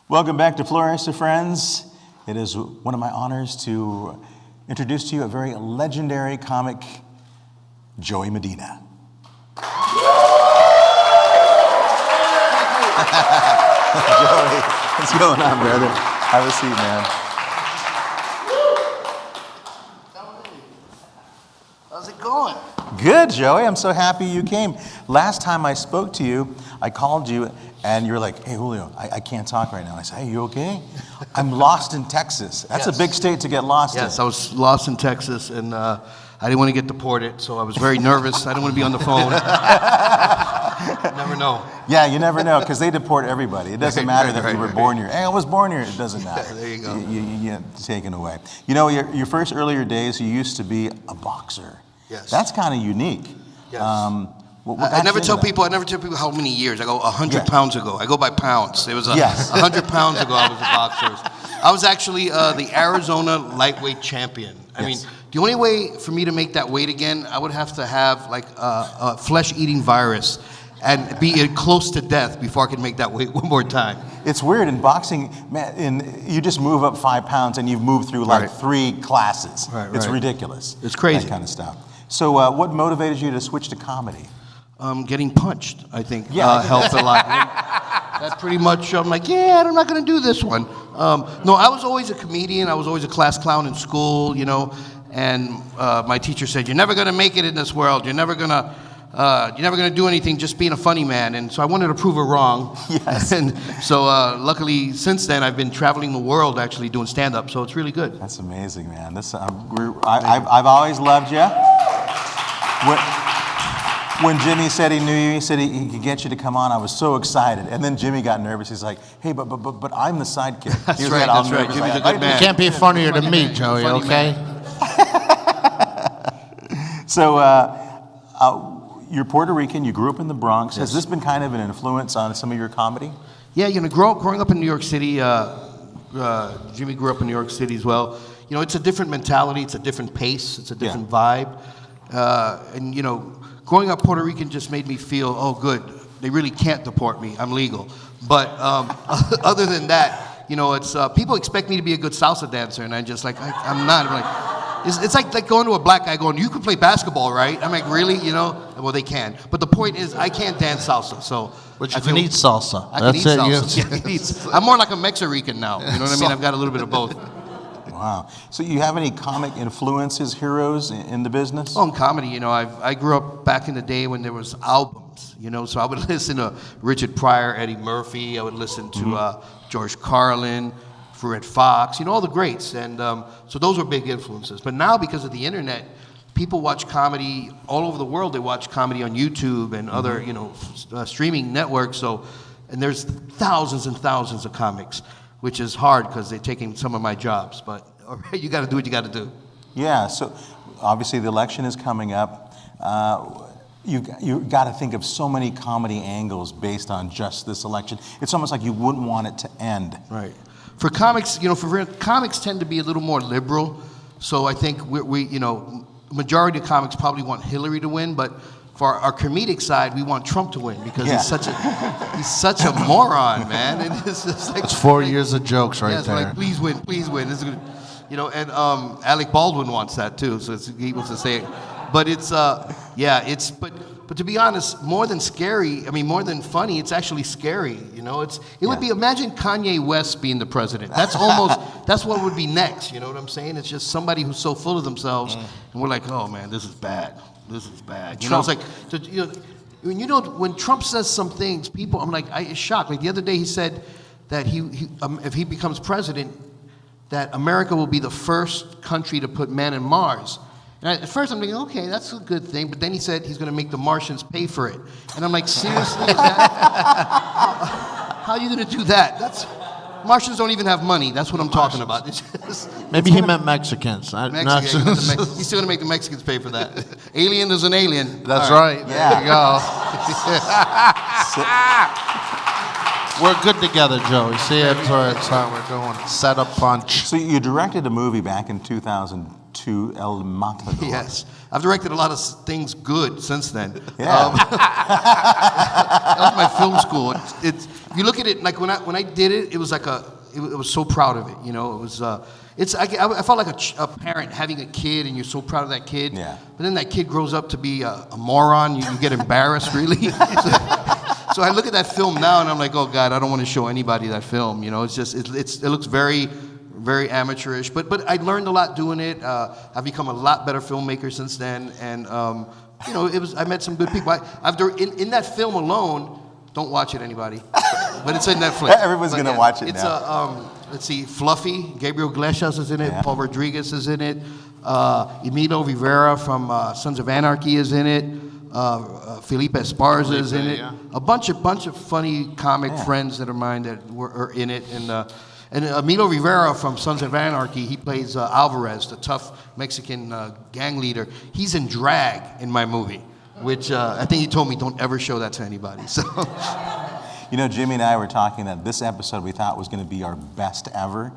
Welcome back to Flores and Friends. It is one of my honors to introduce to you a very legendary comic, Joey Medina. Joey, what's going on, brother? Have a seat, man. How's it going? Good, Joey. I'm so happy you came. Last time I spoke to you, I called you and you were like, hey, Julio, I can't talk right now. And I said, hey, you okay? I'm lost in Texas. That's a big state to get lost in. Yes, I was lost in Texas, and I didn't want to get deported, so I was very nervous. I didn't want to be on the phone. Never know. Yeah, you never know, because they deport everybody. It doesn't matter that you were born here. Hey, I was born here. It doesn't matter. There you go. You get taken away. You know, your first earlier days, you used to be a boxer. Yes. That's kind of unique. Yes. I never tell people how many years. I go 100 pounds ago. I go by pounds. It was 100 pounds ago I was a boxer. I was actually the Arizona lightweight champion. I mean, the only way for me to make that weight again, I would have to have like a flesh-eating virus and be close to death before I could make that weight one more time. It's weird in boxing, man. You just move up 5 pounds and you've moved through like 3 classes. It's ridiculous. It's crazy. That kind of stuff. So, what motivated you to switch to comedy? Getting punched, I think, helped a lot. That pretty much, I'm like, I'm not going to do this one. No, I was always a comedian. I was always a class clown in school, you know. And my teacher said, "You're never going to make it in this world. You're never going to do anything just being a funny man." And so I wanted to prove her wrong. Yes. And so luckily, since then, I've been traveling the world actually doing stand-up. So it's really good. That's amazing, man. I've always loved you. When Jimmy said he knew you, he said he could get you to come on, I was so excited. And then Jimmy got nervous. He's like, hey, but I'm the sidekick. That's right. Jimmy's a good man. You can't be funnier than me, Joey, okay? So, you're Puerto Rican. You grew up in the Bronx. Has this been kind of an influence on some of your comedy? Yeah, you know, growing up in New York City, Jimmy grew up in New York City as well. You know, it's a different mentality. It's a different pace. It's a different vibe. And, you know, growing up Puerto Rican just made me feel, oh, good, they really can't deport me. I'm legal. But other than that, you know, it's people expect me to be a good salsa dancer, and I'm just like, I'm not. I'm like, it's like going to a black guy going, you can play basketball, right? I'm like, really? You know? Well, they can. But the point is, I can't dance salsa, so. But you can eat salsa. I can eat salsa. I'm more like a Mexican now. You know what I mean? I've got a little bit of both. Wow. So you have any comic influences, heroes in the business? Well, in comedy, you know, I grew up back in the day when there was albums, you know, so I would listen to Richard Pryor, Eddie Murphy, I would listen to George Carlin, Fred Fox, you know, all the greats. And so those were big influences. But now, because of the internet, people watch comedy all over the world. They watch comedy on YouTube and other, you know, streaming networks. And there's thousands and thousands of comics, which is hard because they're taking some of my jobs. But you got to do what you got to do. Yeah. So obviously the election is coming up. You got to think of so many comedy angles based on just this election. It's almost like you wouldn't want it to end. Right. For comics, you know, comics tend to be a little more liberal. So I think we you know, majority of comics probably want Hillary to win, but for our comedic side, we want Trump to win because he's such a moron, man. And it's just like, it's 4 years of jokes right there. Like, please win. This is good. You know, and Alec Baldwin wants that too, so he wants to say it. But it's but to be honest, more than scary, I mean, more than funny, it's actually scary. You know, it would be, imagine Kanye West being the president. That's what would be next. You know what I'm saying? It's just somebody who's so full of themselves, and we're like, oh man, this is bad. This is bad. You know, it's like, you know, when Trump says some things, people, I'm like, I'm shocked. Like the other day, he said that if he becomes president, that America will be the first country to put man in Mars. And at first I'm thinking, okay, that's a good thing. But then he said he's going to make the Martians pay for it. And I'm like, seriously? Is that, how are you going to do that? Martians don't even have money. That's what I'm talking about. Maybe he meant Mexicans. He's still going to make the Mexicans pay for that. Alien is an alien. That's right. There you go. We're good together, Joey. See, that's how we're doing. Set up punch. So you directed a movie back in 2002 to El Matador. Yes, I've directed a lot of things good since then. Yeah. That was my film school. It's if you look at it, like when I did it, it was like it was so proud of it. You know, it was. I felt like a parent having a kid, and you're so proud of that kid. Yeah. But then that kid grows up to be a moron. You get embarrassed, really. So I look at that film now, and I'm like, oh God, I don't want to show anybody that film. You know, it's just it looks very, very amateurish. But I learned a lot doing it. I've become a lot better filmmaker since then, and you know, I met some good people. In that film alone, don't watch it, anybody. But it's in Netflix. Everyone's gonna watch it it's now. Let's see, Fluffy, Gabriel Iglesias is in it, Yeah. Paul Rodriguez is in it, Emilio Rivera from Sons of Anarchy is in it, Felipe Esparza is in it, yeah. a bunch of funny comic Yeah. friends that are mine that are in it, and Emilio Rivera from Sons of Anarchy, he plays Alvarez, the tough Mexican gang leader. He's in drag in my movie, which I think he told me don't ever show that to anybody. So. You know, Jimmy and I were talking that this episode we thought was going to be our best ever.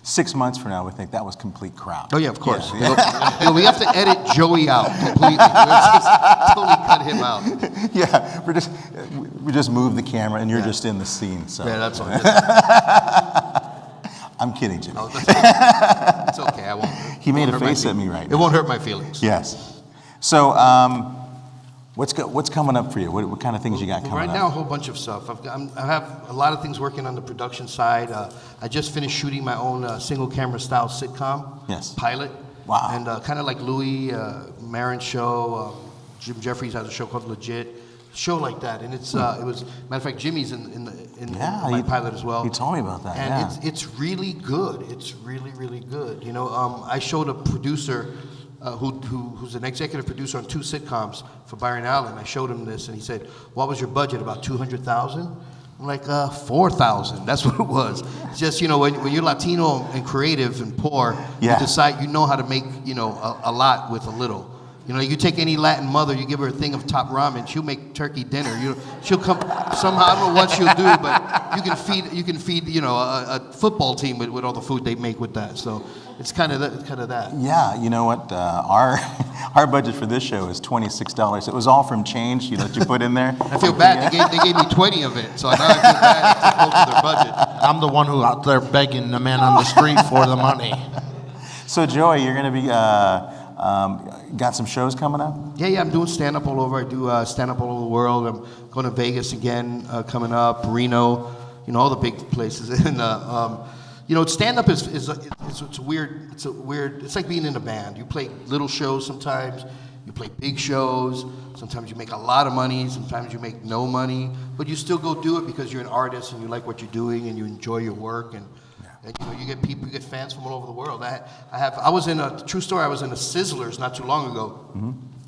6 months from now, we think that was complete crap. Oh yeah, of course. Yeah. We have to edit Joey out completely. Let's just totally cut him out. Yeah, we just moved the camera, and you're Yeah. just in the scene. So Yeah, that's all. I'm kidding, Jimmy. It's okay. I won't. He made won't a hurt my face at feelings. me right It now. won't hurt my feelings. Yes. So, what's coming up for you? What kind of things you got coming Right up? now, a whole bunch of stuff. I have a lot of things working on the production side. I just finished shooting my own single camera style sitcom. Yes. Pilot. Wow. And kind of like Louis Marin's show. Jim Jeffries has a show called Legit. Show like that, and it was matter of fact, Jimmy's in my pilot as well. He told me about that. And Yeah. it's really good. It's really, really good. You know, I showed a producer who's an executive producer on 2 sitcoms for Byron Allen. I showed him this, and he said, "What was your budget? About 200,000?" I'm like, 4,000. That's what it was. It's just, you know, when you're Latino and creative and poor, Yeah. you decide you know how to make, you know, a lot with a little. You know, you take any Latin mother, you give her a thing of top ramen, she'll make turkey dinner. She'll come somehow. I don't know what she'll do, but you can feed, you know, a football team with all the food they make with that. So it's kind of that. Yeah, you know what? Our budget for this show is $26. It was all from change that you put in there. I feel bad. They gave me 20 of it, so now I feel bad. It's close to their budget. I'm the one who out there begging the man on the street for the money. So Joey, you're going to be got some shows coming up? Yeah, I'm doing stand-up all over. I do stand-up all over the world. I'm going to Vegas again coming up, Reno, you know, all the big places. And, you know, stand-up is weird. It's like being in a band. You play little shows sometimes. You play big shows. Sometimes you make a lot of money. Sometimes you make no money. But you still go do it because you're an artist and you like what you're doing and you enjoy your work. And you know, you get people, you get fans from all over the world. I was in a true story. I was in a Sizzlers not too long ago,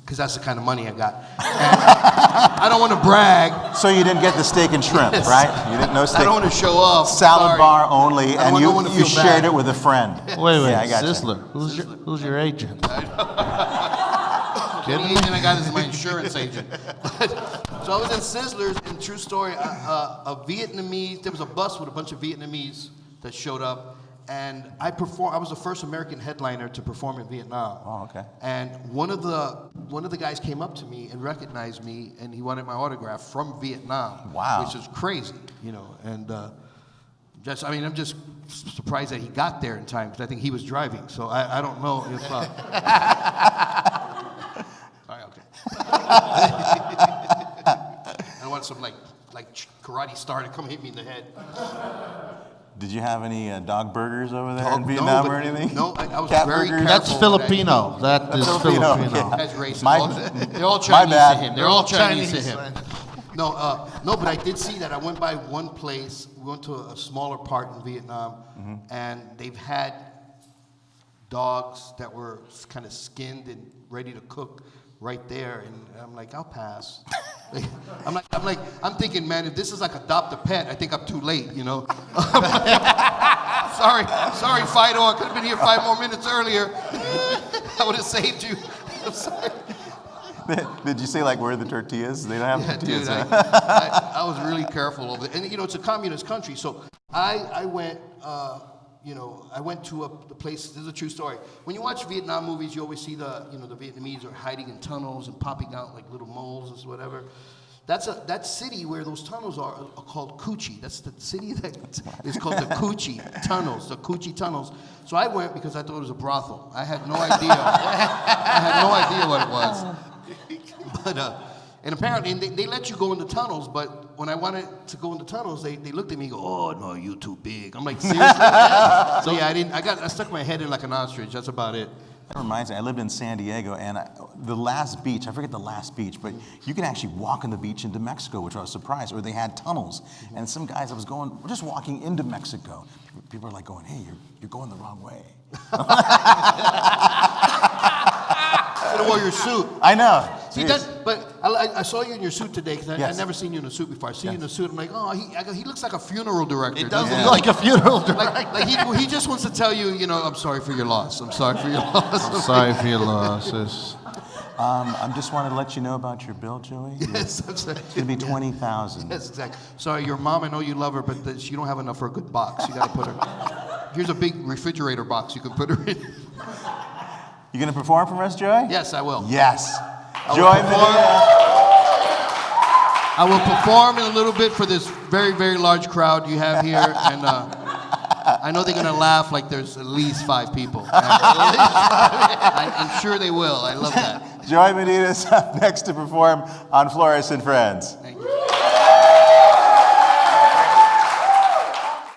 because that's the kind of money I got. And I don't want to brag. So you didn't get the steak and shrimp, right? You didn't know steak. I don't want to show off. Salad Sorry. bar only, I and don't want to you feel shared bad. it with a friend. Wait, Yeah, I got you. Sizzler. Who's your agent? The agent I got is my insurance agent. So I was in Sizzlers, and true story, a Vietnamese. There was a bus with a bunch of Vietnamese that showed up, and I was the first American headliner to perform in Vietnam. Oh, okay. And one of the guys came up to me and recognized me, and he wanted my autograph from Vietnam. Wow. Which is crazy, you know. And I'm just surprised that he got there in time, because I think he was driving. So I don't know if. Sorry, okay. I want some like karate star to come hit me in the head. Did you have any dog burgers over there in No, Vietnam but- or anything? No, I was Cat very burgers? careful. That's Filipino. That is Filipino, Filipino. yeah. That's racist. My- They're all my Chinese to bad. him. They're all Chinese to Chinese. him. No, but I did see that. I went by one place. We went to a smaller part in Vietnam, and they've had dogs that were kind of skinned and ready to cook right there. And I'm like, I'll pass. I'm thinking, man, if this is like adopt a pet, I think I'm too late, you know. Sorry, Fido. I could have been here 5 more minutes earlier. I would have saved you. I'm sorry. Did you say like where are the tortillas? They don't have tortillas. Dude, huh? I was really careful over it. And you know, it's a communist country, so I went I went to the place. This is a true story. When you watch Vietnam movies, you always see the Vietnamese are hiding in tunnels and popping out like little moles or whatever. That city where those tunnels are called Coochie. That's the city that is called the Coochie Tunnels, the Coochie Tunnels. So I went because I thought it was a brothel. I had no idea. I had no idea what it was. But and apparently they let you go in the tunnels, but when I wanted to go in the tunnels, they looked at me and go, "Oh no, you're too big." I'm like, seriously? So yeah, I stuck my head in like an ostrich. That's about it. That reminds me, I lived in San Diego, and the last beach, I forget the last beach, but you can actually walk on the beach into Mexico, which I was surprised, or they had tunnels. And some guys, just walking into Mexico. People are like going, hey, you're going the wrong way. You should have wore your suit. I know. See, but I saw you in your suit today because Yes. I'd never seen you in a suit before. I see you in a suit. I'm like, oh, he looks like a funeral director. It does look like a funeral director. Like he just wants to tell you, I'm sorry for your loss. I'm sorry for your loss. I'm sorry for your losses. I just wanted to let you know about your bill, Joey. Yes, It's going to be $20,000. Yes, exactly. Sorry, your mom, I know you love her, but you don't have enough for a good box. You got to put her. Here's a big refrigerator box you can put her in. You going to perform for us, Joey? Yes, I will. Yes. will Joey perform. Medina. I will perform in a little bit for this very, very large crowd you have here, and I know they're gonna laugh like there's at least 5 people. I'm sure they will. I love that. Joey Medina is up next to perform on Flores and Friends. Thank you.